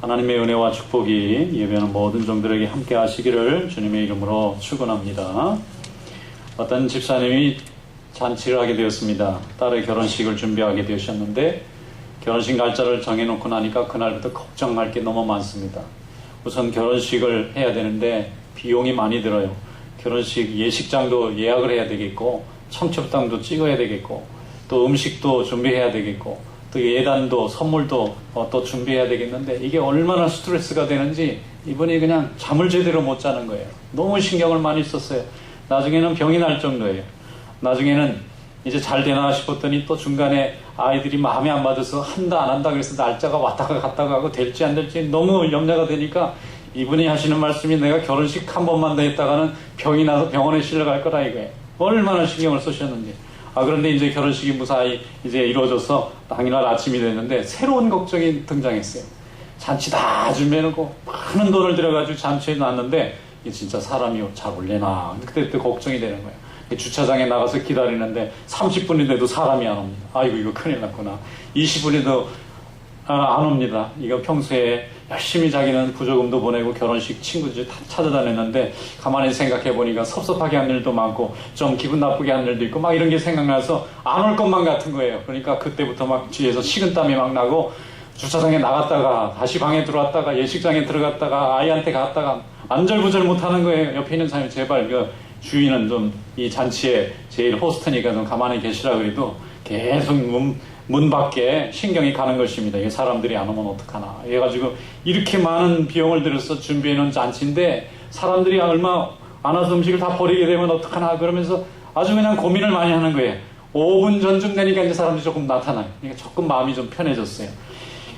하나님의 은혜와 축복이 예배하는 모든 종들에게 함께 하시기를 주님의 이름으로 축원합니다. 어떤 집사님이 잔치를 하게 되었습니다. 딸의 결혼식을 준비하게 되셨는데 결혼식 날짜를 정해놓고 나니까 그날부터 걱정할 게 너무 많습니다. 우선 결혼식을 해야 되는데 비용이 많이 들어요. 결혼식 예식장도 예약을 해야 되겠고 청첩장도 찍어야 되겠고 또 음식도 준비해야 되겠고 또 예단도 선물도 또 준비해야 되겠는데 이게 얼마나 스트레스가 되는지 이분이 그냥 잠을 제대로 못 자는 거예요. 너무 신경을 많이 썼어요. 나중에는 병이 날 정도예요. 나중에는 이제 잘 되나 싶었더니 또 중간에 아이들이 마음에 안 맞아서 한다 안 한다 그래서 날짜가 왔다가 갔다가 하고 될지 안 될지 너무 염려가 되니까 이분이 하시는 말씀이 내가 결혼식 한 번만 더 했다가는 병이 나서 병원에 실려갈 거라 이거예요. 얼마나 신경을 쓰셨는지. 그런데 이제 결혼식이 무사히 이제 이루어져서 당일날 아침이 됐는데 새로운 걱정이 등장했어요. 잔치 다 준비해놓고 많은 돈을 들여가지고 잔치에 놨는데 이게 진짜 사람이 잘 올래나 그때 걱정이 되는 거예요. 주차장에 나가서 기다리는데 30분이 돼도 사람이 안 옵니다. 아이고 이거 큰일 났구나. 20분에도 안 옵니다. 이거 평소에 열심히 자기는 부조금도 보내고 결혼식 친구들 다 찾아다녔는데 가만히 생각해 보니까 섭섭하게 한 일도 많고 좀 기분 나쁘게 한 일도 있고 막 이런 게 생각나서 안 올 것만 같은 거예요. 그러니까 그때부터 막 뒤에서 식은땀이 막 나고 주차장에 나갔다가 다시 방에 들어왔다가 예식장에 들어갔다가 아이한테 갔다가 안절부절 못하는 거예요. 옆에 있는 사람이 제발 그 주인은 좀 이 잔치에 제일 호스트니까 좀 가만히 계시라 그래도 계속 문 밖에 신경이 가는 것입니다. 이게 사람들이 안 오면 어떡하나. 해가지고 이렇게 많은 비용을 들여서 준비해놓은 잔치인데 사람들이 얼마 안 와서 음식을 다 버리게 되면 어떡하나 그러면서 아주 그냥 고민을 많이 하는 거예요. 5분 전쯤 되니까 이제 사람들이 조금 나타나요. 그러니까 조금 마음이 좀 편해졌어요.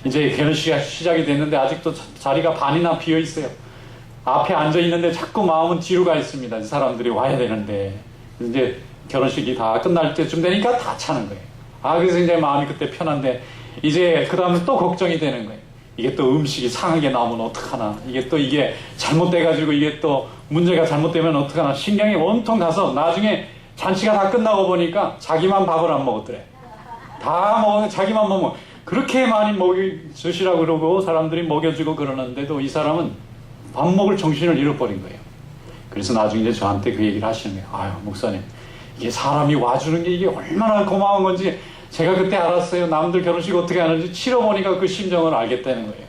이제 결혼식이 시작이 됐는데 아직도 자리가 반이나 비어 있어요. 앞에 앉아 있는데 자꾸 마음은 뒤로 가 있습니다. 사람들이 와야 되는데 이제 결혼식이 다 끝날 때쯤 되니까 다 차는 거예요. 그래서 이제 마음이 그때 편한데 이제 그 다음에 또 걱정이 되는 거예요. 이게 또 음식이 상하게 나오면 어떡하나. 이게 잘못돼가지고 이게 또 문제가 잘못되면 어떡하나. 신경이 온통 가서 나중에 잔치가 다 끝나고 보니까 자기만 밥을 안 먹었더래. 다 먹었는데 자기만 먹어. 그렇게 많이 먹여주시라고 그러고 사람들이 먹여주고 그러는데도 이 사람은 밥 먹을 정신을 잃어버린 거예요. 그래서 나중에 이제 저한테 그 얘기를 하시는 거예요. 목사님, 이게 사람이 와주는 게 이게 얼마나 고마운 건지 제가 그때 알았어요. 남들 결혼식 어떻게 하는지 치러보니까 그 심정을 알겠다는 거예요.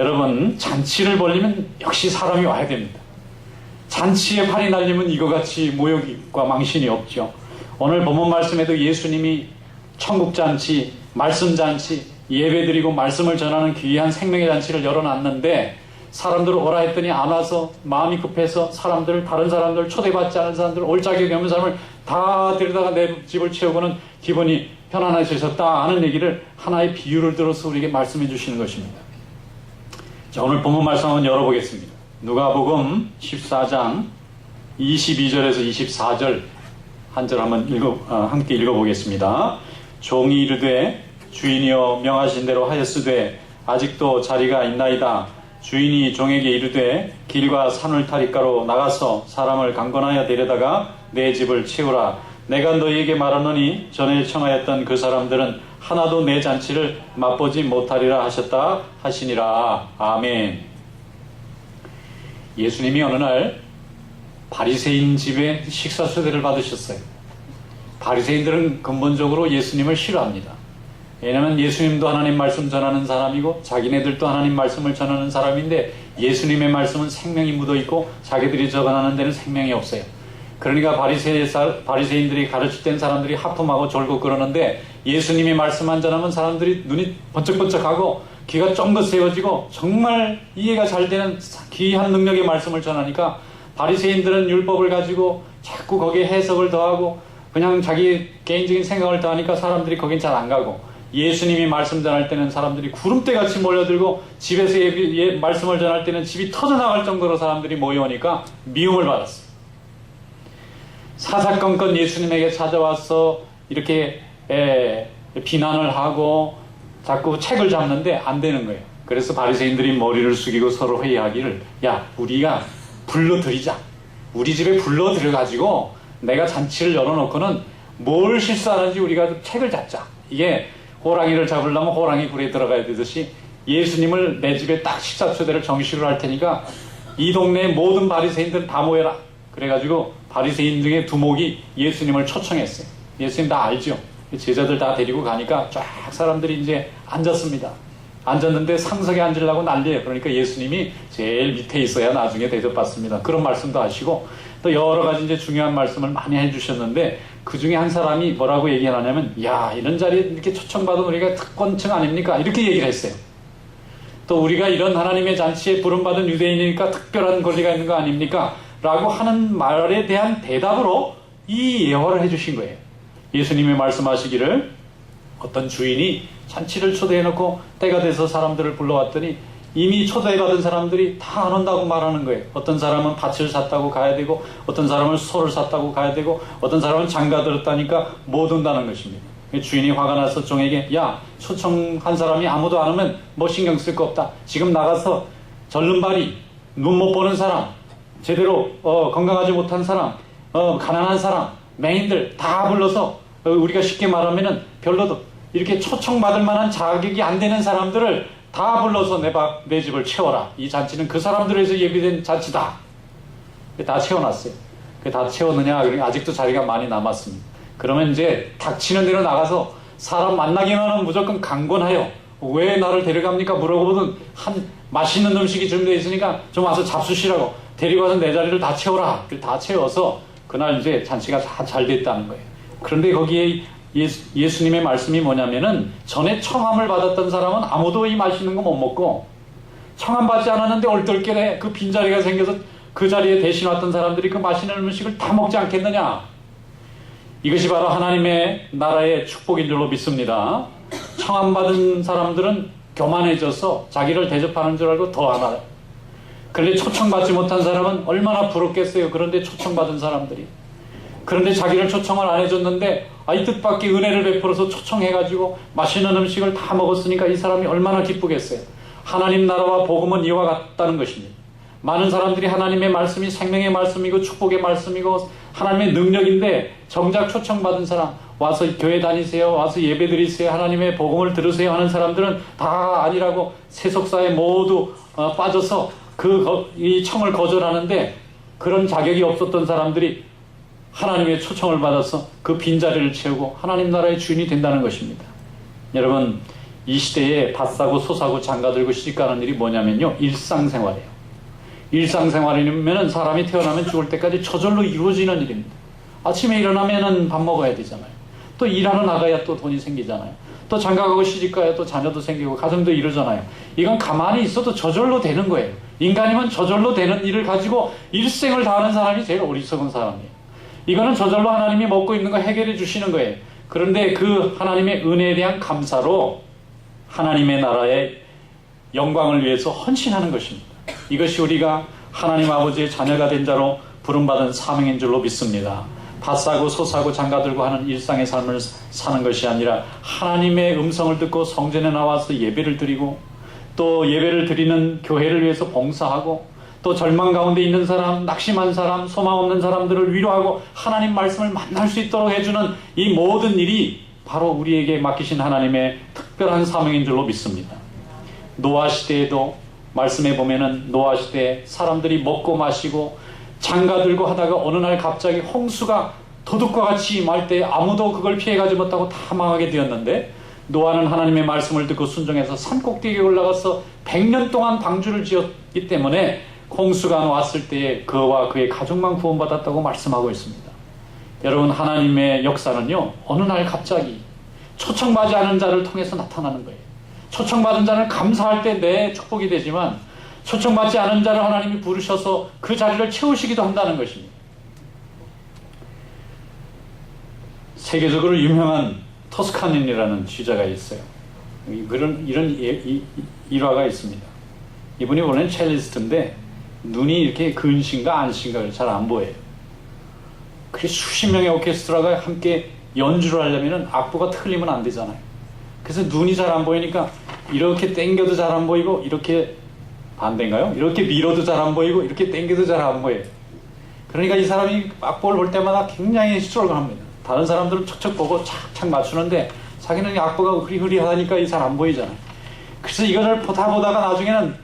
여러분, 잔치를 벌리면 역시 사람이 와야 됩니다. 잔치에 팔이 날리면 이거같이 모욕과 망신이 없죠. 오늘 본문 말씀에도 예수님이 천국잔치, 말씀잔치, 예배드리고 말씀을 전하는 귀한 생명의 잔치를 열어놨는데 사람들 오라 했더니 안 와서 마음이 급해서 다른 사람들 초대받지 않은 사람들 올 자격이 없는 사람을 다 데려다가 내 집을 채우고는 기분이 편안해지셨다 하는 얘기를 하나의 비유를 들어서 우리에게 말씀해 주시는 것입니다. 자, 오늘 본문 말씀 한번 열어보겠습니다. 누가복음 14장 22절에서 24절 한 절 한번 함께 읽어보겠습니다. 종이 이르되 주인이여 명하신 대로 하였으되 아직도 자리가 있나이다. 주인이 종에게 이르되 길과 산울타리가로 나가서 사람을 강권하여 데려다가 내 집을 채우라. 내가 너희에게 말하노니 전에 청하였던 그 사람들은 하나도 내 잔치를 맛보지 못하리라 하셨다 하시니라. 아멘. 예수님이 어느 날 바리새인 집에 식사 초대를 받으셨어요. 바리새인들은 근본적으로 예수님을 싫어합니다. 왜냐하면 예수님도 하나님 말씀 전하는 사람이고 자기네들도 하나님 말씀을 전하는 사람인데 예수님의 말씀은 생명이 묻어있고 자기들이 전하는 데는 생명이 없어요. 그러니까 바리새인들이 가르칠 땐 사람들이 하품하고 졸고 그러는데 예수님이 말씀만 전하면 사람들이 눈이 번쩍번쩍하고 귀가 쫑긋 세워지고 정말 이해가 잘 되는 귀한 능력의 말씀을 전하니까 바리새인들은 율법을 가지고 자꾸 거기에 해석을 더하고 그냥 자기 개인적인 생각을 더하니까 사람들이 거긴 잘 안 가고 예수님이 말씀 전할 때는 사람들이 구름대같이 몰려들고 집에서 말씀을 전할 때는 집이 터져나갈 정도로 사람들이 모여오니까 미움을 받았어요. 사사건건 예수님에게 찾아와서 이렇게 비난을 하고 자꾸 책을 잡는데 안 되는 거예요. 그래서 바리새인들이 머리를 숙이고 서로 회의하기를 야 우리가 불러들이자. 우리 집에 불러들여가지고 내가 잔치를 열어놓고는 뭘 실수하는지 우리가 책을 잡자. 이게 호랑이를 잡으려면 호랑이 굴에 들어가야 되듯이 예수님을 내 집에 딱 식사 초대를 정식으로 할 테니까 이 동네 모든 바리새인들 다 모여라. 그래가지고 바리새인 중에 두목이 예수님을 초청했어요. 예수님 다 알죠. 제자들 다 데리고 가니까 쫙 사람들이 이제 앉았습니다. 앉았는데 상석에 앉으려고 난리예요. 그러니까 예수님이 제일 밑에 있어야 나중에 대접받습니다. 그런 말씀도 하시고 또 여러 가지 이제 중요한 말씀을 많이 해주셨는데 그 중에 한 사람이 뭐라고 얘기하냐면, 야, 이런 자리에 이렇게 초청받은 우리가 특권층 아닙니까? 이렇게 얘기를 했어요. 또 우리가 이런 하나님의 잔치에 부름받은 유대인이니까 특별한 권리가 있는 거 아닙니까? 라고 하는 말에 대한 대답으로 이 예화를 해주신 거예요. 예수님이 말씀하시기를 어떤 주인이 잔치를 초대해놓고 때가 돼서 사람들을 불러왔더니 이미 초대받은 사람들이 다 안 온다고 말하는 거예요. 어떤 사람은 밭을 샀다고 가야 되고, 어떤 사람은 소를 샀다고 가야 되고, 어떤 사람은 장가 들었다니까 못 온다는 것입니다. 주인이 화가 나서 종에게, 야, 초청한 사람이 아무도 안 오면 뭐 신경 쓸 거 없다. 지금 나가서 절름발이, 눈 못 보는 사람, 제대로 건강하지 못한 사람, 가난한 사람, 맹인들 다 불러서 우리가 쉽게 말하면은 별로도 이렇게 초청받을 만한 자격이 안 되는 사람들을 다 불러서 내 집을 채워라. 이 잔치는 그 사람들을 위해서 예비된 잔치다. 다 채워놨어요. 다 채웠느냐? 아직도 자리가 많이 남았습니다. 그러면 이제 닥치는 대로 나가서 사람 만나기만 하면 무조건 강권하여 왜 나를 데려갑니까? 물어보든 맛있는 음식이 준비되어 있으니까 좀 와서 잡수시라고 데리고 와서 내 자리를 다 채워라. 다 채워서 그날 이제 잔치가 다 잘 됐다는 거예요. 그런데 거기에 예수님의 말씀이 뭐냐면은 전에 청함을 받았던 사람은 아무도 이 맛있는 거 못 먹고 청함받지 않았는데 얼떨결에 그 빈자리가 생겨서 그 자리에 대신 왔던 사람들이 그 맛있는 음식을 다 먹지 않겠느냐. 이것이 바로 하나님의 나라의 축복인 줄로 믿습니다. 청함받은 사람들은 교만해져서 자기를 대접하는 줄 알고 더 안 와요. 그런데 초청받지 못한 사람은 얼마나 부럽겠어요. 그런데 초청받은 사람들이. 그런데 자기를 초청을 안 해줬는데 이 뜻밖의 은혜를 베풀어서 초청해가지고 맛있는 음식을 다 먹었으니까 이 사람이 얼마나 기쁘겠어요. 하나님 나라와 복음은 이와 같다는 것입니다. 많은 사람들이 하나님의 말씀이 생명의 말씀이고 축복의 말씀이고 하나님의 능력인데 정작 초청받은 사람, 와서 교회 다니세요, 와서 예배 드리세요, 하나님의 복음을 들으세요 하는 사람들은 다 아니라고 세속사에 모두 빠져서 이 청을 거절하는데 그런 자격이 없었던 사람들이 하나님의 초청을 받아서 그 빈자리를 채우고 하나님 나라의 주인이 된다는 것입니다. 여러분, 이 시대에 밭 사고 소 사고 장가 들고 시집가는 일이 뭐냐면요, 일상생활이에요. 일상생활이면 사람이 태어나면 죽을 때까지 저절로 이루어지는 일입니다. 아침에 일어나면 밥 먹어야 되잖아요. 또 일하러 나가야 또 돈이 생기잖아요. 또 장가 가고 시집가야 또 자녀도 생기고 가정도 이루잖아요. 이건 가만히 있어도 저절로 되는 거예요. 인간이면 저절로 되는 일을 가지고 일생을 다하는 사람이 제일 어리석은 사람이에요. 이거는 저절로 하나님이 먹고 있는 거 해결해 주시는 거예요. 그런데 그 하나님의 은혜에 대한 감사로 하나님의 나라의 영광을 위해서 헌신하는 것입니다. 이것이 우리가 하나님 아버지의 자녀가 된 자로 부름받은 사명인 줄로 믿습니다. 밭 사고 소 사고 장가 들고 하는 일상의 삶을 사는 것이 아니라 하나님의 음성을 듣고 성전에 나와서 예배를 드리고 또 예배를 드리는 교회를 위해서 봉사하고 또 절망 가운데 있는 사람, 낙심한 사람, 소망 없는 사람들을 위로하고 하나님 말씀을 만날 수 있도록 해주는 이 모든 일이 바로 우리에게 맡기신 하나님의 특별한 사명인 줄로 믿습니다. 노아 시대에도 말씀해 보면은 노아 시대에 사람들이 먹고 마시고 장가 들고 하다가 어느 날 갑자기 홍수가 도둑과 같이 임할 때 아무도 그걸 피해가지 못하고 다 망하게 되었는데 노아는 하나님의 말씀을 듣고 순종해서 산꼭대기에 올라가서 100년 동안 방주를 지었기 때문에 홍수가 왔을 때에 그와 그의 가족만 구원받았다고 말씀하고 있습니다. 여러분, 하나님의 역사는요, 어느 날 갑자기 초청받지 않은 자를 통해서 나타나는 거예요. 초청받은 자는 감사할 때 내 축복이 되지만 초청받지 않은 자를 하나님이 부르셔서 그 자리를 채우시기도 한다는 것입니다. 세계적으로 유명한 토스카닌이라는 시자가 있어요. 이런 일화가 있습니다. 이분이 원래는 첼리스트인데 눈이 이렇게 근신가 안신가 잘 안 보여요. 그게 수십 명의 오케스트라가 함께 연주를 하려면 악보가 틀리면 안 되잖아요. 그래서 눈이 잘 안 보이니까 이렇게 당겨도 잘 안 보이고 이렇게 반대인가요? 이렇게 밀어도 잘 안 보이고 이렇게 당겨도 잘 안 보여요. 그러니까 이 사람이 악보를 볼 때마다 굉장히 수월을 합니다. 다른 사람들은 척척 보고 착착 맞추는데 자기는 악보가 흐리흐리하니까 이 잘 안 보이잖아요. 그래서 이거를 보다가 나중에는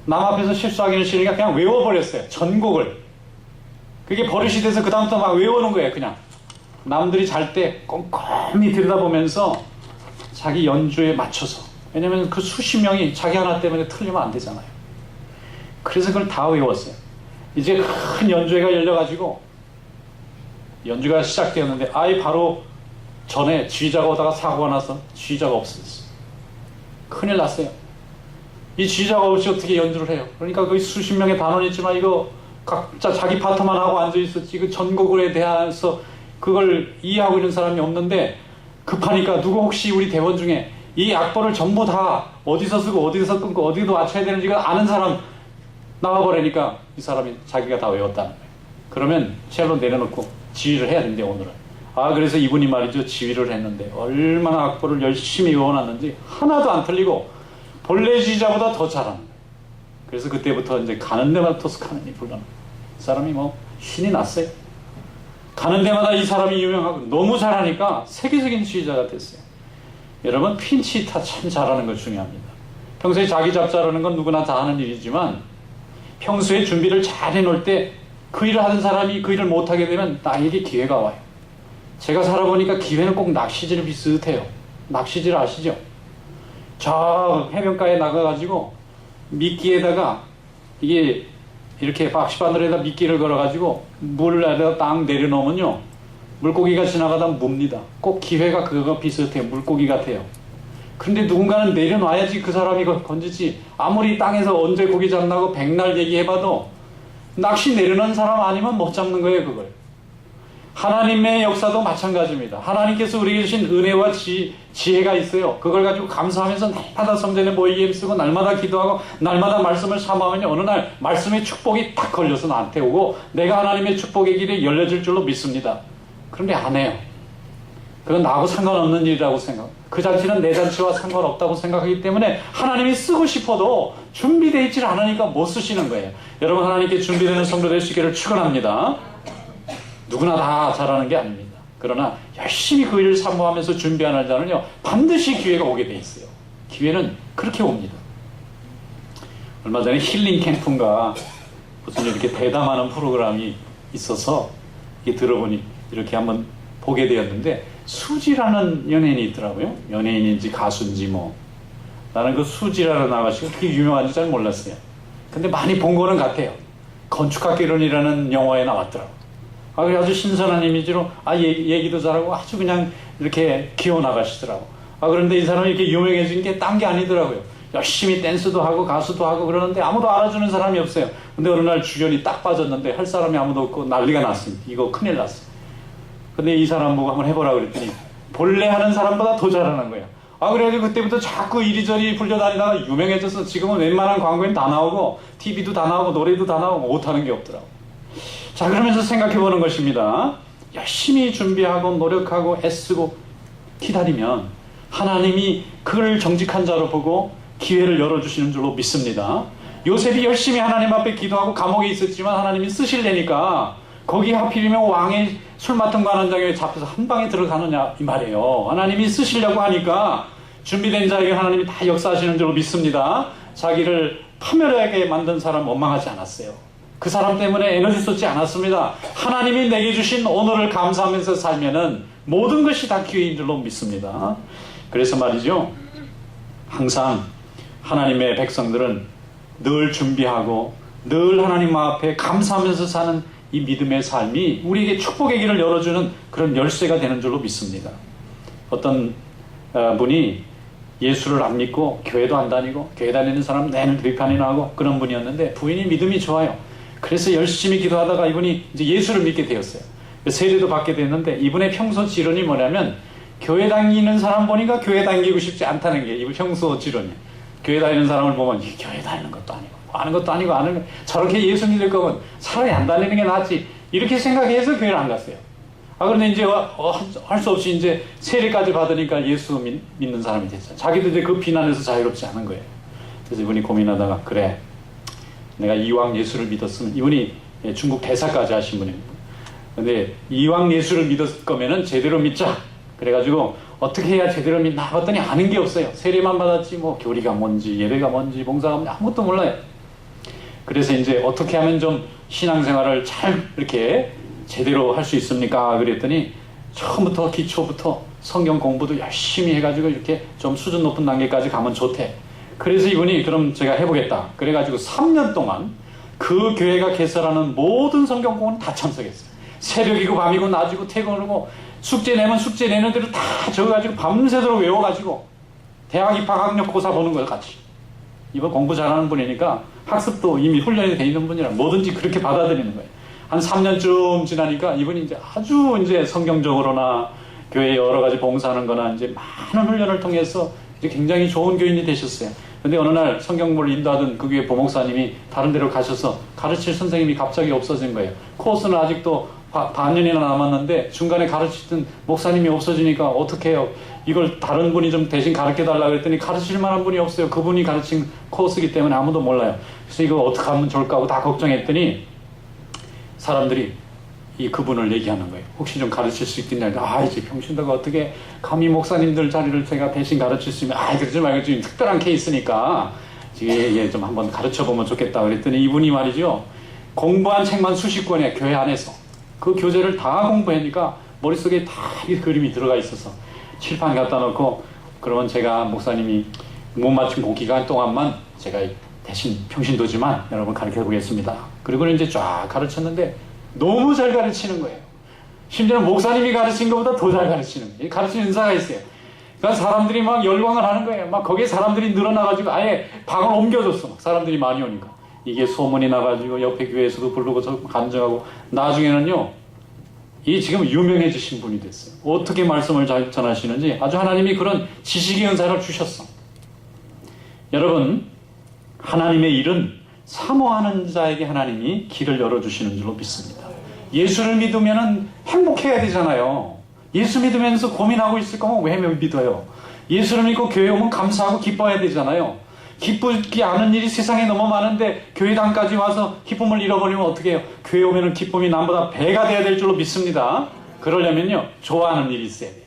남 앞에서 실수하기는 싫으니까 그냥 외워버렸어요. 전곡을. 그게 버릇이 돼서 그다음부터 막 외우는 거예요. 그냥 남들이 잘 때 꼼꼼히 들여다보면서 자기 연주에 맞춰서. 왜냐면 그 수십 명이 자기 하나 때문에 틀리면 안 되잖아요. 그래서 그걸 다 외웠어요. 이제 큰 연주회가 열려가지고 연주가 시작되었는데 바로 전에 지휘자가 오다가 사고가 나서 지휘자가 없어졌어요. 큰일 났어요. 이 지휘자가 없이 어떻게 연주를 해요? 그러니까 거기 수십 명의 단원이 있지만 이거 각자 자기 파트만 하고 앉아있었지 그 전곡에 대해서 그걸 이해하고 있는 사람이 없는데 급하니까 누구 혹시 우리 대원 중에 이 악보를 전부 다 어디서 쓰고 어디서 끊고 어디도 맞춰야 되는지 아는 사람 나와버리니까 이 사람이 자기가 다 외웠다는 거예요. 그러면 첼로 내려놓고 지휘를 해야 된대요, 오늘은. 그래서 이분이 말이죠, 지휘를 했는데 얼마나 악보를 열심히 외워놨는지 하나도 안 틀리고 본래 지휘자보다 더 잘하는 거예요. 그래서 그때부터 이제 가는 데마다 토스카는이 불러는 거예요. 이 사람이 뭐 신이 났어요. 가는 데마다 이 사람이 유명하고 너무 잘하니까 세계적인 지휘자가 됐어요. 여러분, 핀치히타 참 잘하는 거 중요합니다. 평소에 자기 잡자라는 건 누구나 다 하는 일이지만 평소에 준비를 잘 해놓을 때 그 일을 하는 사람이 그 일을 못하게 되면 나에게 기회가 와요. 제가 살아보니까 기회는 꼭 낚시질 비슷해요. 낚시질 아시죠? 저 해변가에 나가가지고 미끼에다가 이게 이렇게 박시바늘에다 미끼를 걸어가지고 물에다가 딱 내려놓으면요, 물고기가 지나가다 뭅니다. 꼭 기회가 그거가 비슷해요. 물고기 같아요. 근데 누군가는 내려놔야지 그 사람이 건지지. 아무리 땅에서 언제 고기 잡나고 백날 얘기해봐도 낚시 내려놓은 사람 아니면 못 잡는 거예요, 그걸. 하나님의 역사도 마찬가지입니다. 하나님께서 우리에게 주신 은혜와 지혜가 있어요. 그걸 가지고 감사하면서 날마다 성전에 모이게 쓰고 날마다 기도하고 날마다 말씀을 사모하면 어느 날 말씀의 축복이 딱 걸려서 나한테 오고 내가 하나님의 축복의 길이 열려질 줄로 믿습니다. 그런데 안 해요. 그건 나하고 상관없는 일이라고 생각합니다. 그 잔치는 내 잔치와 상관없다고 생각하기 때문에 하나님이 쓰고 싶어도 준비되어 있질 않으니까 못 쓰시는 거예요. 여러분, 하나님께 준비되는 성도 될 수 있기를 축원합니다. 누구나 다 잘하는 게 아닙니다. 그러나 열심히 그 일을 사모하면서 준비하는 자는요, 반드시 기회가 오게 돼 있어요. 기회는 그렇게 옵니다. 얼마 전에 힐링 캠프인가 무슨 이렇게 대담하는 프로그램이 있어서 이게 들어보니 이렇게 한번 보게 되었는데, 수지라는 연예인이 있더라고요. 연예인인지 가수인지 뭐. 나는 그 수지라는 아가씨가 그렇게 유명한지 잘 몰랐어요. 근데 많이 본 거는 같아요. 건축학개론이라는 영화에 나왔더라고. 그래 아주 신선한 이미지로 얘기도 잘하고 아주 그냥 이렇게 기어나가시더라고. 그런데 이 사람이 이렇게 유명해진 게 딴 게 아니더라고요. 열심히 댄스도 하고 가수도 하고 그러는데 아무도 알아주는 사람이 없어요. 근데 어느 날 주변이 딱 빠졌는데 할 사람이 아무도 없고 난리가 났습니다. 이거 큰일 났어요. 근데 이 사람 보고 한번 해보라 그랬더니 본래 하는 사람보다 더 잘하는 거예요. 그래가지고 그때부터 자꾸 이리저리 불려다니다가 유명해져서 지금은 웬만한 광고엔 다 나오고 TV도 다 나오고 노래도 다 나오고 못하는 게 없더라고. 자, 그러면서 생각해보는 것입니다. 열심히 준비하고 노력하고 애쓰고 기다리면 하나님이 그를 정직한 자로 보고 기회를 열어주시는 줄로 믿습니다. 요셉이 열심히 하나님 앞에 기도하고 감옥에 있었지만 하나님이 쓰실래니까 거기 하필이면 왕의 술 맡은 관원장에 잡혀서 한 방에 들어가느냐 이 말이에요. 하나님이 쓰시려고 하니까 준비된 자에게 하나님이 다 역사하시는 줄로 믿습니다. 자기를 파멸하게 만든 사람 원망하지 않았어요. 그 사람 때문에 에너지 쏟지 않았습니다. 하나님이 내게 주신 오늘을 감사하면서 살면은 모든 것이 다 기회인 줄로 믿습니다. 그래서 말이죠, 항상 하나님의 백성들은 늘 준비하고 늘 하나님 앞에 감사하면서 사는 이 믿음의 삶이 우리에게 축복의 길을 열어주는 그런 열쇠가 되는 줄로 믿습니다. 어떤 분이 예수를 안 믿고 교회도 안 다니고 교회 다니는 사람 내는 비판이나 하고 그런 분이었는데 부인이 믿음이 좋아요. 그래서 열심히 기도하다가 이분이 이제 예수를 믿게 되었어요. 세례도 받게 됐는데 이분의 평소 지론이 뭐냐면 교회 다니는 사람 보니까 교회 다니고 싶지 않다는 게 이분 평소 지론이에요. 교회 다니는 사람을 보면 교회 다니는 것도 아니고 아는 것도 아니고 저렇게 예수 믿을 거면 차라리 안 다니는 게 낫지 이렇게 생각해서 교회를 안 갔어요. 그런데 이제 할 수 없이 이제 세례까지 받으니까 예수 믿는 사람이 됐어요. 자기도 이제 그 비난에서 자유롭지 않은 거예요. 그래서 이분이 고민하다가 그래 내가 이왕 예수를 믿었으면, 이분이 중국 대사까지 하신 분입니다. 근데 이왕 예수를 믿었을 거면은 제대로 믿자. 그래가지고 어떻게 해야 제대로 믿나 봤더니 아는 게 없어요. 세례만 받았지 뭐 교리가 뭔지 예배가 뭔지 봉사가 뭔지 아무것도 몰라요. 그래서 이제 어떻게 하면 좀 신앙생활을 잘 이렇게 제대로 할 수 있습니까? 그랬더니 처음부터 기초부터 성경 공부도 열심히 해가지고 이렇게 좀 수준 높은 단계까지 가면 좋대. 그래서 이분이 그럼 제가 해보겠다. 그래가지고 3년 동안 그 교회가 개설하는 모든 성경 공부는 다 참석했어요. 새벽이고 밤이고 낮이고 퇴근하고 숙제 내면 숙제 내는 대로 다 적어가지고 밤새도록 외워가지고 대학 입학 학력고사 보는 거예요, 같이. 이번 공부 잘하는 분이니까 학습도 이미 훈련이 돼 있는 분이라 뭐든지 그렇게 받아들이는 거예요. 한 3년쯤 지나니까 이분이 이제 아주 이제 성경적으로나 교회 여러 가지 봉사하는 거나 이제 많은 훈련을 통해서 이제 굉장히 좋은 교인이 되셨어요. 근데 어느 날 성경부를 인도하던 그 교회 보목사님이 다른 데로 가셔서 가르칠 선생님이 갑자기 없어진 거예요. 코र्스는 아직도 반년이나 남았는데 중간에 가르치던 목사님이 없어지니까 어떻게 해요? 이걸 다른 분이 좀 대신 가르쳐달라고 그랬더니 가르칠 만한 분이 없어요. 그분이 가르친 코र्스이기 때문에 아무도 몰라요. 그래서 이거 어떻게 하면 좋을까 하고 다 걱정했더니 사람들이 그분을 얘기하는 거예요. 혹시 좀 가르칠 수 있겠냐? 이제 평신도가 어떻게 감히 목사님들 자리를 제가 대신 가르칠 수 있으면 그러지 말고 지금 특별한 케이스니까 좀 한번 가르쳐보면 좋겠다 그랬더니 이분이 말이죠. 공부한 책만 수십 권이야, 교회 안에서. 그 교재를 다 공부하니까 머릿속에 다 이 그림이 들어가 있어서 칠판 갖다 놓고 그러면 제가 목사님이 못 맞춘 그 기간 동안만 제가 대신 평신도지만 여러분 가르쳐 보겠습니다. 그리고는 이제 쫙 가르쳤는데 너무 잘 가르치는 거예요. 심지어는 목사님이 가르친 것보다 더 잘 가르치는 거예요. 가르치는 은사가 있어요. 그러니까 사람들이 막 열광을 하는 거예요. 막 거기에 사람들이 늘어나가지고 아예 방을 옮겨줬어. 막 사람들이 많이 오니까. 이게 소문이 나가지고 옆에 교회에서도 부르고 간증하고 나중에는요. 이 지금 유명해지신 분이 됐어요. 어떻게 말씀을 잘 전하시는지 아주 하나님이 그런 지식의 은사를 주셨어. 여러분, 하나님의 일은 사모하는 자에게 하나님이 길을 열어주시는 줄로 믿습니다. 예수를 믿으면 행복해야 되잖아요. 예수 믿으면서 고민하고 있을 거면 왜 믿어요? 예수를 믿고 교회 오면 감사하고 기뻐해야 되잖아요. 기쁘지 않은 일이 세상에 너무 많은데 교회당까지 와서 기쁨을 잃어버리면 어떻게 해요? 교회 오면 기쁨이 남보다 배가 돼야 될 줄로 믿습니다. 그러려면요, 좋아하는 일이 있어야 돼요.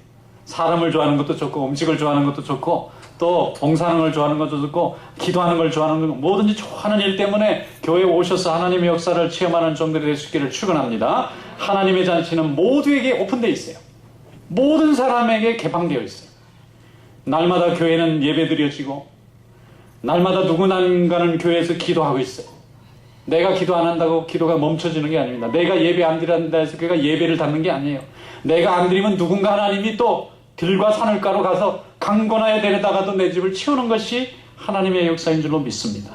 사람을 좋아하는 것도 좋고 음식을 좋아하는 것도 좋고 또 봉사하는 걸 좋아하는 것도 좋고 기도하는 걸 좋아하는 것, 뭐든지 좋아하는 일 때문에 교회에 오셔서 하나님의 역사를 체험하는 종들이 될 수 있기를 축원합니다. 하나님의 잔치는 모두에게 오픈되어 있어요. 모든 사람에게 개방되어 있어요. 날마다 교회는 예배 드려지고 날마다 누구난가는 교회에서 기도하고 있어요. 내가 기도 안 한다고 기도가 멈춰지는 게 아닙니다. 내가 예배 안 드린다 해서 그가 예배를 받는 게 아니에요. 내가 안 드리면 누군가 하나님이 또 들과 산을가로 가서 강건하에 데려다가도 내 집을 치우는 것이 하나님의 역사인 줄로 믿습니다.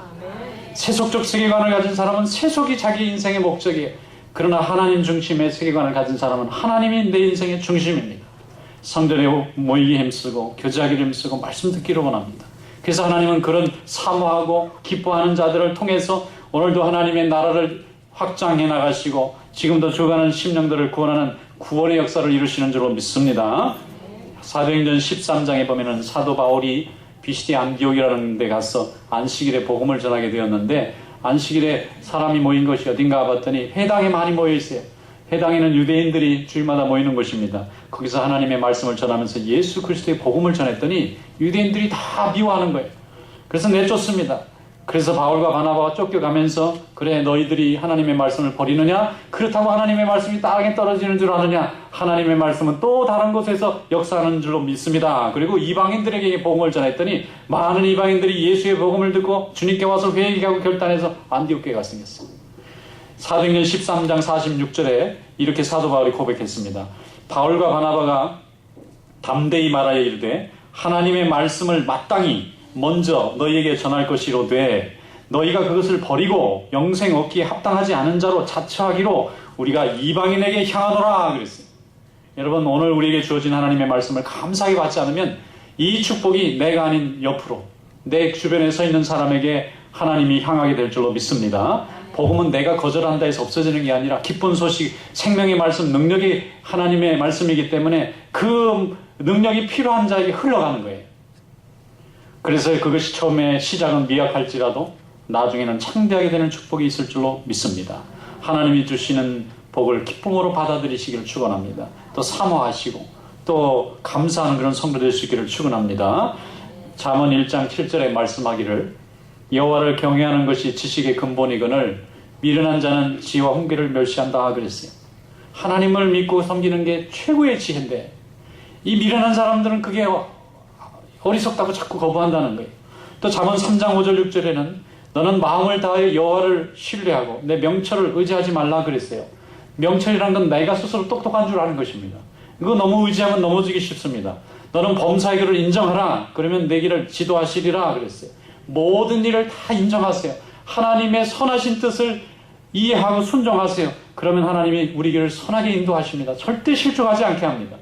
세속적 세계관을 가진 사람은 세속이 자기 인생의 목적이에요. 그러나 하나님 중심의 세계관을 가진 사람은 하나님이 내 인생의 중심입니다. 성전에 모이기 힘쓰고 교제하기를 힘쓰고 말씀 듣기를 원합니다. 그래서 하나님은 그런 사모하고 기뻐하는 자들을 통해서 오늘도 하나님의 나라를 확장해 나가시고 지금도 죽어가는 심령들을 구원하는 구원의 역사를 이루시는 줄로 믿습니다. 사도행전 13장에 보면은 사도 바울이 비시디 안디옥이라는 데 가서 안식일에 복음을 전하게 되었는데 안식일에 사람이 모인 것이 어딘가 봤더니 회당에 많이 모여 있어요. 회당에는 유대인들이 주일마다 모이는 곳입니다. 거기서 하나님의 말씀을 전하면서 예수 그리스도의 복음을 전했더니 유대인들이 다 미워하는 거예요. 그래서 내쫓습니다. 그래서 바울과 바나바가 쫓겨가면서 그래 너희들이 하나님의 말씀을 버리느냐? 그렇다고 하나님의 말씀이 땅에 떨어지는 줄 아느냐? 하나님의 말씀은 또 다른 곳에서 역사하는 줄로 믿습니다. 그리고 이방인들에게 복음을 전했더니 많은 이방인들이 예수의 복음을 듣고 주님께 와서 회개하고 결단해서 안디옥 교회가 생겼어요. 사도행전 13장 46절에 이렇게 사도 바울이 고백했습니다. 바울과 바나바가 담대히 말하여 이르되 하나님의 말씀을 마땅히 먼저 너희에게 전할 것이로되 너희가 그것을 버리고 영생 얻기에 합당하지 않은 자로 자처하기로 우리가 이방인에게 향하노라 그랬어요. 여러분 오늘 우리에게 주어진 하나님의 말씀을 감사하게 받지 않으면 이 축복이 내가 아닌 옆으로 내 주변에 서 있는 사람에게 하나님이 향하게 될 줄로 믿습니다. 복음은 내가 거절한다 해서 없어지는 게 아니라 기쁜 소식, 생명의 말씀, 능력이 하나님의 말씀이기 때문에 그 능력이 필요한 자에게 흘러가는 거예요. 그래서 그것이 처음에 시작은 미약할지라도 나중에는 창대하게 되는 축복이 있을 줄로 믿습니다. 하나님이 주시는 복을 기쁨으로 받아들이시기를 축원합니다. 또 사모하시고 또 감사하는 그런 성도 될 수 있기를 축원합니다. 잠언 1장 7절에 말씀하기를 여호와를 경외하는 것이 지식의 근본이거늘 미련한 자는 지혜와 훈계를 멸시한다 그랬어요. 하나님을 믿고 섬기는 게 최고의 지혜인데 이 미련한 사람들은 그게 어리석다고 자꾸 거부한다는 거예요. 또 잠언 3장 5절 6절에는 너는 마음을 다하여 여호와를 신뢰하고 내 명철을 의지하지 말라 그랬어요. 명철이란 건 내가 스스로 똑똑한 줄 아는 것입니다. 이거 너무 의지하면 넘어지기 쉽습니다. 너는 범사의 길을 인정하라. 그러면 내 길을 지도하시리라 그랬어요. 모든 일을 다 인정하세요. 하나님의 선하신 뜻을 이해하고 순종하세요. 그러면 하나님이 우리 길을 선하게 인도하십니다. 절대 실족하지 않게 합니다.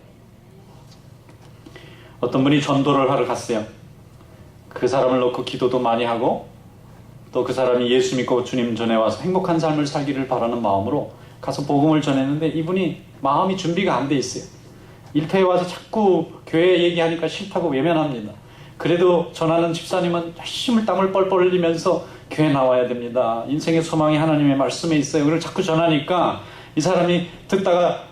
어떤 분이 전도를 하러 갔어요. 그 사람을 놓고 기도도 많이 하고 또 그 사람이 예수 믿고 주님 전에 와서 행복한 삶을 살기를 바라는 마음으로 가서 복음을 전했는데 이분이 마음이 준비가 안 돼 있어요. 일터에 와서 자꾸 교회 얘기하니까 싫다고 외면합니다. 그래도 전하는 집사님은 열심히 땀을 뻘뻘 흘리면서 교회 나와야 됩니다. 인생의 소망이 하나님의 말씀에 있어요. 그걸 자꾸 전하니까 이 사람이 듣다가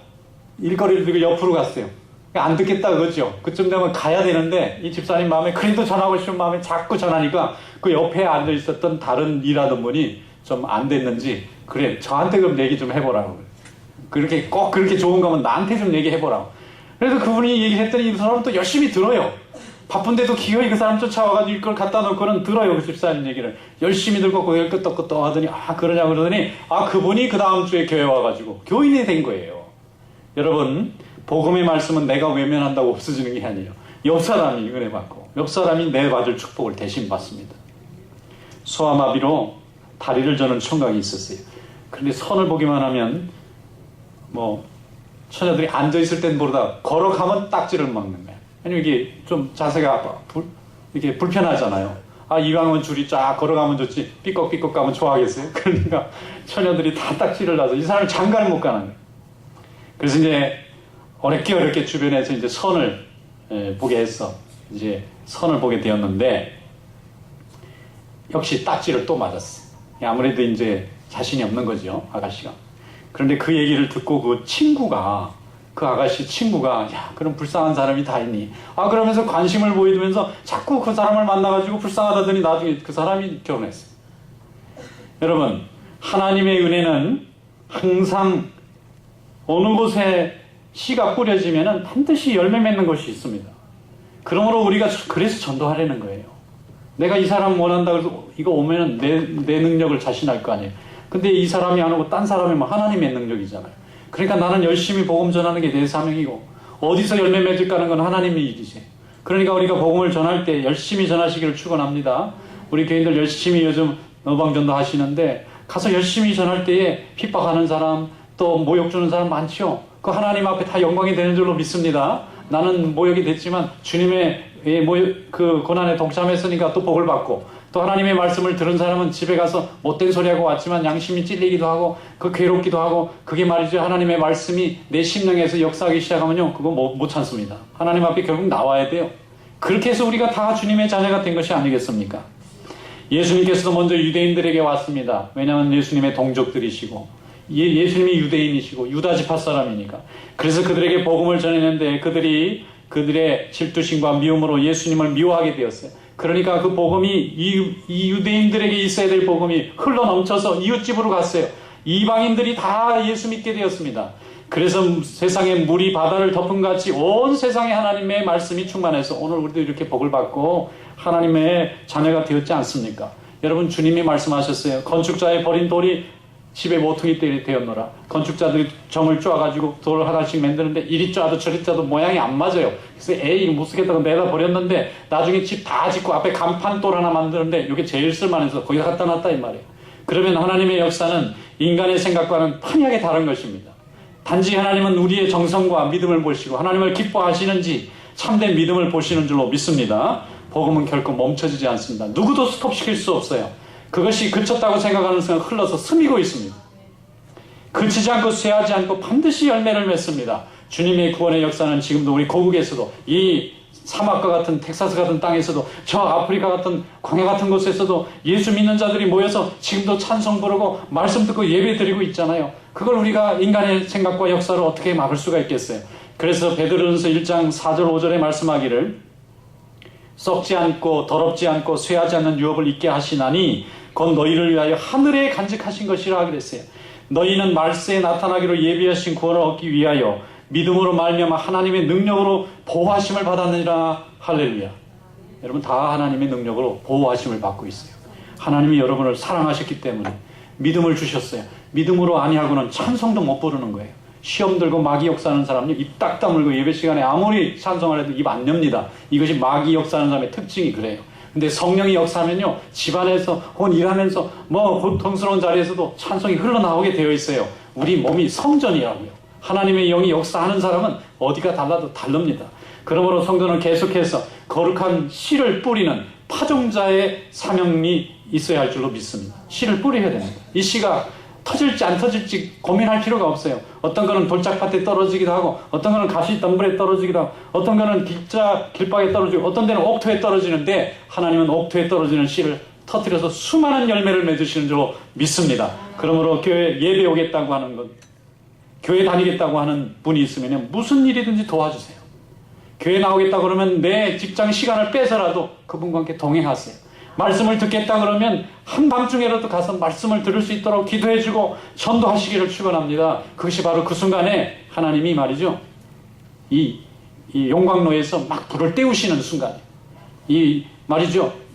일거리를 들고 옆으로 갔어요. 안 듣겠다 그거죠. 그쯤 되면 가야 되는데 이 집사님 마음에 그래도 전하고 싶은 마음에 자꾸 전하니까 그 옆에 앉아 있었던 다른 일하던 분이 좀 안 됐는지 그래 저한테 그럼 얘기 좀 해보라고. 그렇게 꼭 그렇게 좋은 거면 나한테 좀 얘기해보라고. 그래서 그분이 얘기했더니 이 사람은 또 열심히 들어요. 바쁜데도 기어이 그 사람 쫓아와가지고 이걸 갖다 놓고는 들어요. 그 집사님 얘기를 열심히 들고 고개를 끄덕끄덕 하더니 그러냐 그러더니 그분이 그 다음 주에 교회 와가지고 교인이 된 거예요. 여러분 복음의 말씀은 내가 외면한다고 없어지는 게 아니에요. 옆 사람이 은혜 받고 옆 사람이 내 받을 축복을 대신 받습니다. 소아마비로 다리를 저는 총각이 있었어요. 그런데 선을 보기만 하면 처녀들이 앉아있을 땐 모르다 걸어가면 딱지를 먹는 거예요. 아니 이게 좀 자세가 이게 불편하잖아요. 이왕은 줄이 쫙 걸어가면 좋지 삐걱삐걱 가면 좋아하겠어요? 그러니까 처녀들이 다 딱지를 놔서 이 사람을 장가를 못 가는 거예요. 그래서 이제 어렵게 주변에서 이제 선을 보게 했어. 이제 선을 보게 되었는데 역시 딱지를 또 맞았어. 아무래도 이제 자신이 없는 거죠, 아가씨가. 그런데 그 얘기를 듣고 그 아가씨 친구가 그럼 불쌍한 사람이 다 있니? 그러면서 관심을 보이면서 자꾸 그 사람을 만나가지고 불쌍하다더니 나중에 그 사람이 결혼했어요. 여러분 하나님의 은혜는 항상 어느 곳에 씨가 뿌려지면 반드시 열매 맺는 것이 있습니다. 그러므로 우리가 그래서 전도하려는 거예요. 내가 이 사람 원한다 그래서 이거 오면 내 능력을 자신할 거 아니에요. 근데 이 사람이 안 오고 딴 사람이면 하나님의 능력이잖아요. 그러니까 나는 열심히 복음 전하는 게 내 사명이고 어디서 열매 맺을까 하는 건 하나님의 일이지. 그러니까 우리가 복음을 전할 때 열심히 전하시기를 축원합니다. 우리 교인들 열심히 요즘 어방전도 하시는데 가서 열심히 전할 때에 핍박하는 사람 또 모욕 주는 사람 많죠. 그 하나님 앞에 다 영광이 되는 줄로 믿습니다. 나는 모욕이 됐지만 주님의 그 고난에 동참했으니까 또 복을 받고 또 하나님의 말씀을 들은 사람은 집에 가서 못된 소리하고 왔지만 양심이 찔리기도 하고 괴롭기도 하고 그게 말이죠. 하나님의 말씀이 내 심령에서 역사하기 시작하면요. 그거 못 참습니다. 하나님 앞에 결국 나와야 돼요. 그렇게 해서 우리가 다 주님의 자녀가 된 것이 아니겠습니까? 예수님께서도 먼저 유대인들에게 왔습니다. 왜냐하면 예수님의 동족들이시고 예수님이 유대인이시고 유다 지파 사람이니까. 그래서 그들에게 복음을 전했는데 그들의 질투심과 미움으로 예수님을 미워하게 되었어요. 그러니까 그 복음이 이 유대인들에게 있어야 될 복음이 흘러넘쳐서 이웃집으로 갔어요. 이방인들이 다 예수 믿게 되었습니다. 그래서 세상에 물이 바다를 덮은 같이 온 세상에 하나님의 말씀이 충만해서 오늘 우리도 이렇게 복을 받고 하나님의 자녀가 되었지 않습니까? 여러분 주님이 말씀하셨어요. 건축자의 버린 돌이 집에 모퉁이 되었노라. 건축자들이 점을 쪼아가지고 돌을 하나씩 만드는데 이리 쪼아도 저리 쪼아도 모양이 안 맞아요. 그래서 이거 못 쓰겠다고 내다 버렸는데 나중에 집 다 짓고 앞에 간판돌 하나 만드는데 이게 제일 쓸만해서 거기다 갖다 놨다 이 말이에요. 그러면 하나님의 역사는 인간의 생각과는 판이하게 다른 것입니다. 단지 하나님은 우리의 정성과 믿음을 보시고 하나님을 기뻐하시는지 참된 믿음을 보시는 줄로 믿습니다. 복음은 결코 멈춰지지 않습니다. 누구도 스톱시킬 수 없어요. 그것이 그쳤다고 생각하는 순간 흘러서 스미고 있습니다. 그치지 않고 쇠하지 않고 반드시 열매를 맺습니다. 주님의 구원의 역사는 지금도 우리 고국에서도 이 사막과 같은 텍사스 같은 땅에서도 저 아프리카 같은 광야 같은 곳에서도 예수 믿는 자들이 모여서 지금도 찬송 부르고 말씀 듣고 예배 드리고 있잖아요. 그걸 우리가 인간의 생각과 역사를 어떻게 막을 수가 있겠어요? 그래서 베드로전서 1장 4절 5절에 말씀하기를 썩지 않고 더럽지 않고 쇠하지 않는 유업을 잊게 하시나니 곧 너희를 위하여 하늘에 간직하신 것이라 그랬어요. 너희는 말세에 나타나기로 예비하신 구원을 얻기 위하여 믿음으로 말미암아 하나님의 능력으로 보호하심을 받았느니라. 할렐루야. 여러분 다 하나님의 능력으로 보호하심을 받고 있어요. 하나님이 여러분을 사랑하셨기 때문에 믿음을 주셨어요. 믿음으로 아니하고는 찬송도 못 부르는 거예요. 시험 들고 마귀 역사하는 사람은요, 입 딱 다물고 예배 시간에 아무리 찬송을 해도 입 안 엽니다. 이것이 마귀 역사하는 사람의 특징이 그래요. 근데 성령이 역사하면요, 집안에서 혹은 일하면서 고통스러운 자리에서도 찬송이 흘러나오게 되어 있어요. 우리 몸이 성전이라고요. 하나님의 영이 역사하는 사람은 어디가 달라도 다릅니다. 그러므로 성도는 계속해서 거룩한 씨를 뿌리는 파종자의 사명이 있어야 할 줄로 믿습니다. 씨를 뿌려야 됩니다. 이 씨가 터질지 안 터질지 고민할 필요가 없어요. 어떤 거는 돌짝밭에 떨어지기도 하고, 어떤 거는 가시덤불에 떨어지기도 하고, 어떤 거는 길바닥에 떨어지고, 어떤 데는 옥토에 떨어지는데, 하나님은 옥토에 떨어지는 씨를 터뜨려서 수많은 열매를 맺으시는 줄로 믿습니다. 그러므로 교회 예배 오겠다고 하는 것, 교회 다니겠다고 하는 분이 있으면 무슨 일이든지 도와주세요. 교회 나오겠다 그러면 내 직장 시간을 빼서라도 그분과 함께 동행하세요. 말씀을 듣겠다 그러면 한밤중에라도 가서 말씀을 들을 수 있도록 기도해주고 전도하시기를 축원합니다. 그것이 바로 그 순간에 하나님이 말이죠, 이 용광로에서 막 불을 떼우시는 순간이에요.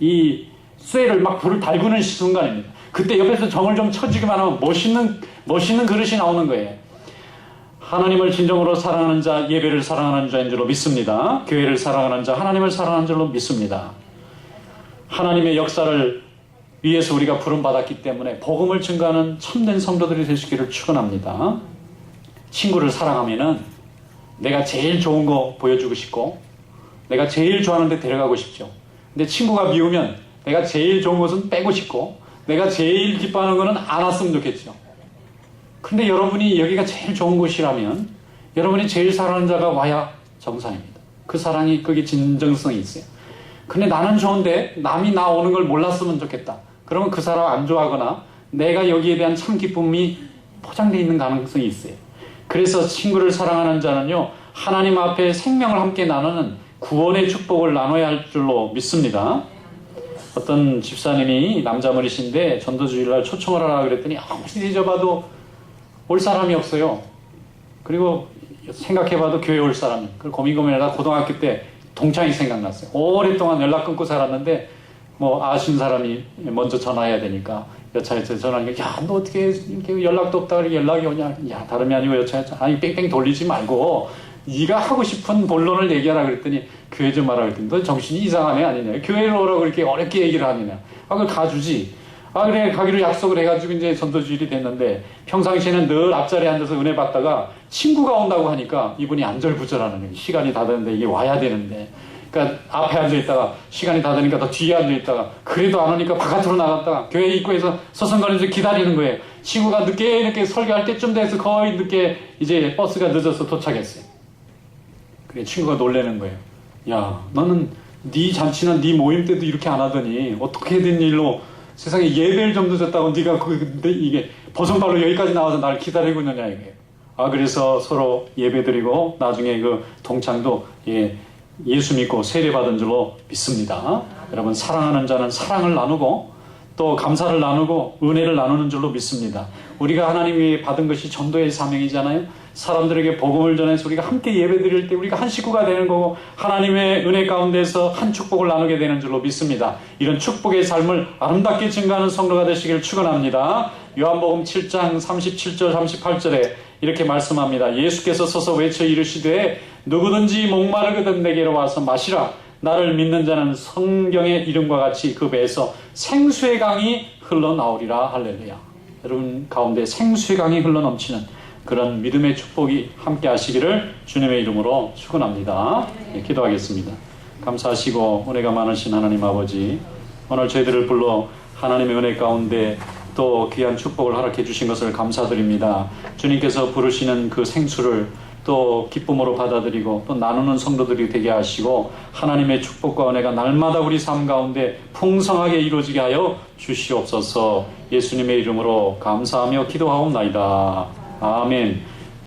이 쇠를 막 불을 달구는 순간입니다. 그때 옆에서 정을 좀 쳐주기만 하면 멋있는 그릇이 나오는 거예요. 하나님을 진정으로 사랑하는 자, 예배를 사랑하는 자인 줄로 믿습니다. 교회를 사랑하는 자, 하나님을 사랑하는 줄로 믿습니다. 하나님의 역사를 위해서 우리가 부름받았기 때문에 복음을 증거하는 참된 성도들이 되시기를 축원합니다. 친구를 사랑하면은 내가 제일 좋은 거 보여주고 싶고 내가 제일 좋아하는 데 데려가고 싶죠. 근데 친구가 미우면 내가 제일 좋은 것은 빼고 싶고 내가 제일 기뻐하는 거는 안 왔으면 좋겠죠. 근데 여러분이 여기가 제일 좋은 곳이라면 여러분이 제일 사랑하는 자가 와야 정상입니다. 그 사랑이 그게 진정성이 있어요. 근데 나는 좋은데 남이 나 오는 걸 몰랐으면 좋겠다. 그러면 그 사람 안 좋아하거나 내가 여기에 대한 참 기쁨이 포장되어 있는 가능성이 있어요. 그래서 친구를 사랑하는 자는요, 하나님 앞에 생명을 함께 나누는 구원의 축복을 나눠야 할 줄로 믿습니다. 어떤 집사님이 남자머리신데 전도주일날 초청을 하라 그랬더니 아무리 잊어봐도 올 사람이 없어요. 그리고 생각해봐도 교회 올 사람이. 그리고 고민하다가 고등학교 때 동창이 생각났어요. 오랫동안 연락 끊고 살았는데 아신 사람이 먼저 전화해야 되니까 여차여차 전화하니까 야, 너 어떻게 이렇게 연락도 없다 그러게 연락이 오냐. 야, 다름이 아니고 여차여차 아니 뺑뺑 돌리지 말고 네가 하고 싶은 본론을 얘기하라 그랬더니 교회 좀 하라 그랬더니 너 정신이 이상한 애 아니냐. 교회를 오라고 그렇게 어렵게 얘기를 하느냐. 그걸 가주지. 그래 가기로 약속을 해가지고 이제 전도주일이 됐는데 평상시에는 늘 앞자리에 앉아서 은혜 받다가 친구가 온다고 하니까 이분이 안절부절하는 거예요. 시간이 다 됐는데 이게 와야 되는데. 그러니까 앞에 앉아있다가 시간이 다 되니까 더 뒤에 앉아있다가 그래도 안 오니까 바깥으로 나갔다가 교회 입구에서 서성거리면서 기다리는 거예요. 친구가 늦게 설교할 때쯤 돼서 거의 늦게 이제 버스가 늦어서 도착했어요. 그래 친구가 놀라는 거예요. 야, 너는 네 잔치나 네 모임 때도 이렇게 안 하더니 어떻게 된 일로 세상에 예배를 좀 늦었다고 네가 이게 버선발로 여기까지 나와서 나를 기다리고 있느냐 이게. 그래서 서로 예배드리고 나중에 그 동창도 예수 믿고 세례받은 줄로 믿습니다. 여러분 사랑하는 자는 사랑을 나누고 또 감사를 나누고 은혜를 나누는 줄로 믿습니다. 우리가 하나님이 받은 것이 전도의 사명이잖아요. 사람들에게 복음을 전해서 우리가 함께 예배드릴 때 우리가 한 식구가 되는 거고 하나님의 은혜 가운데서 한 축복을 나누게 되는 줄로 믿습니다. 이런 축복의 삶을 아름답게 증거하는 성도가 되시길 축원합니다. 요한복음 7장 37절 38절에 이렇게 말씀합니다. 예수께서 서서 외쳐 이르시되 누구든지 목마르거든 내게로 와서 마시라. 나를 믿는 자는 성경의 이름과 같이 그 배에서 생수의 강이 흘러나오리라. 할렐루야. 여러분 가운데 생수의 강이 흘러넘치는 그런 믿음의 축복이 함께 하시기를 주님의 이름으로 축원합니다. 기도하겠습니다. 감사하시고 은혜가 많으신 하나님 아버지, 오늘 저희들을 불러 하나님의 은혜 가운데 또 귀한 축복을 허락해 주신 것을 감사드립니다. 주님께서 부르시는 그 생수를 또 기쁨으로 받아들이고 또 나누는 성도들이 되게 하시고 하나님의 축복과 은혜가 날마다 우리 삶 가운데 풍성하게 이루어지게 하여 주시옵소서. 예수님의 이름으로 감사하며 기도하옵나이다. 아멘.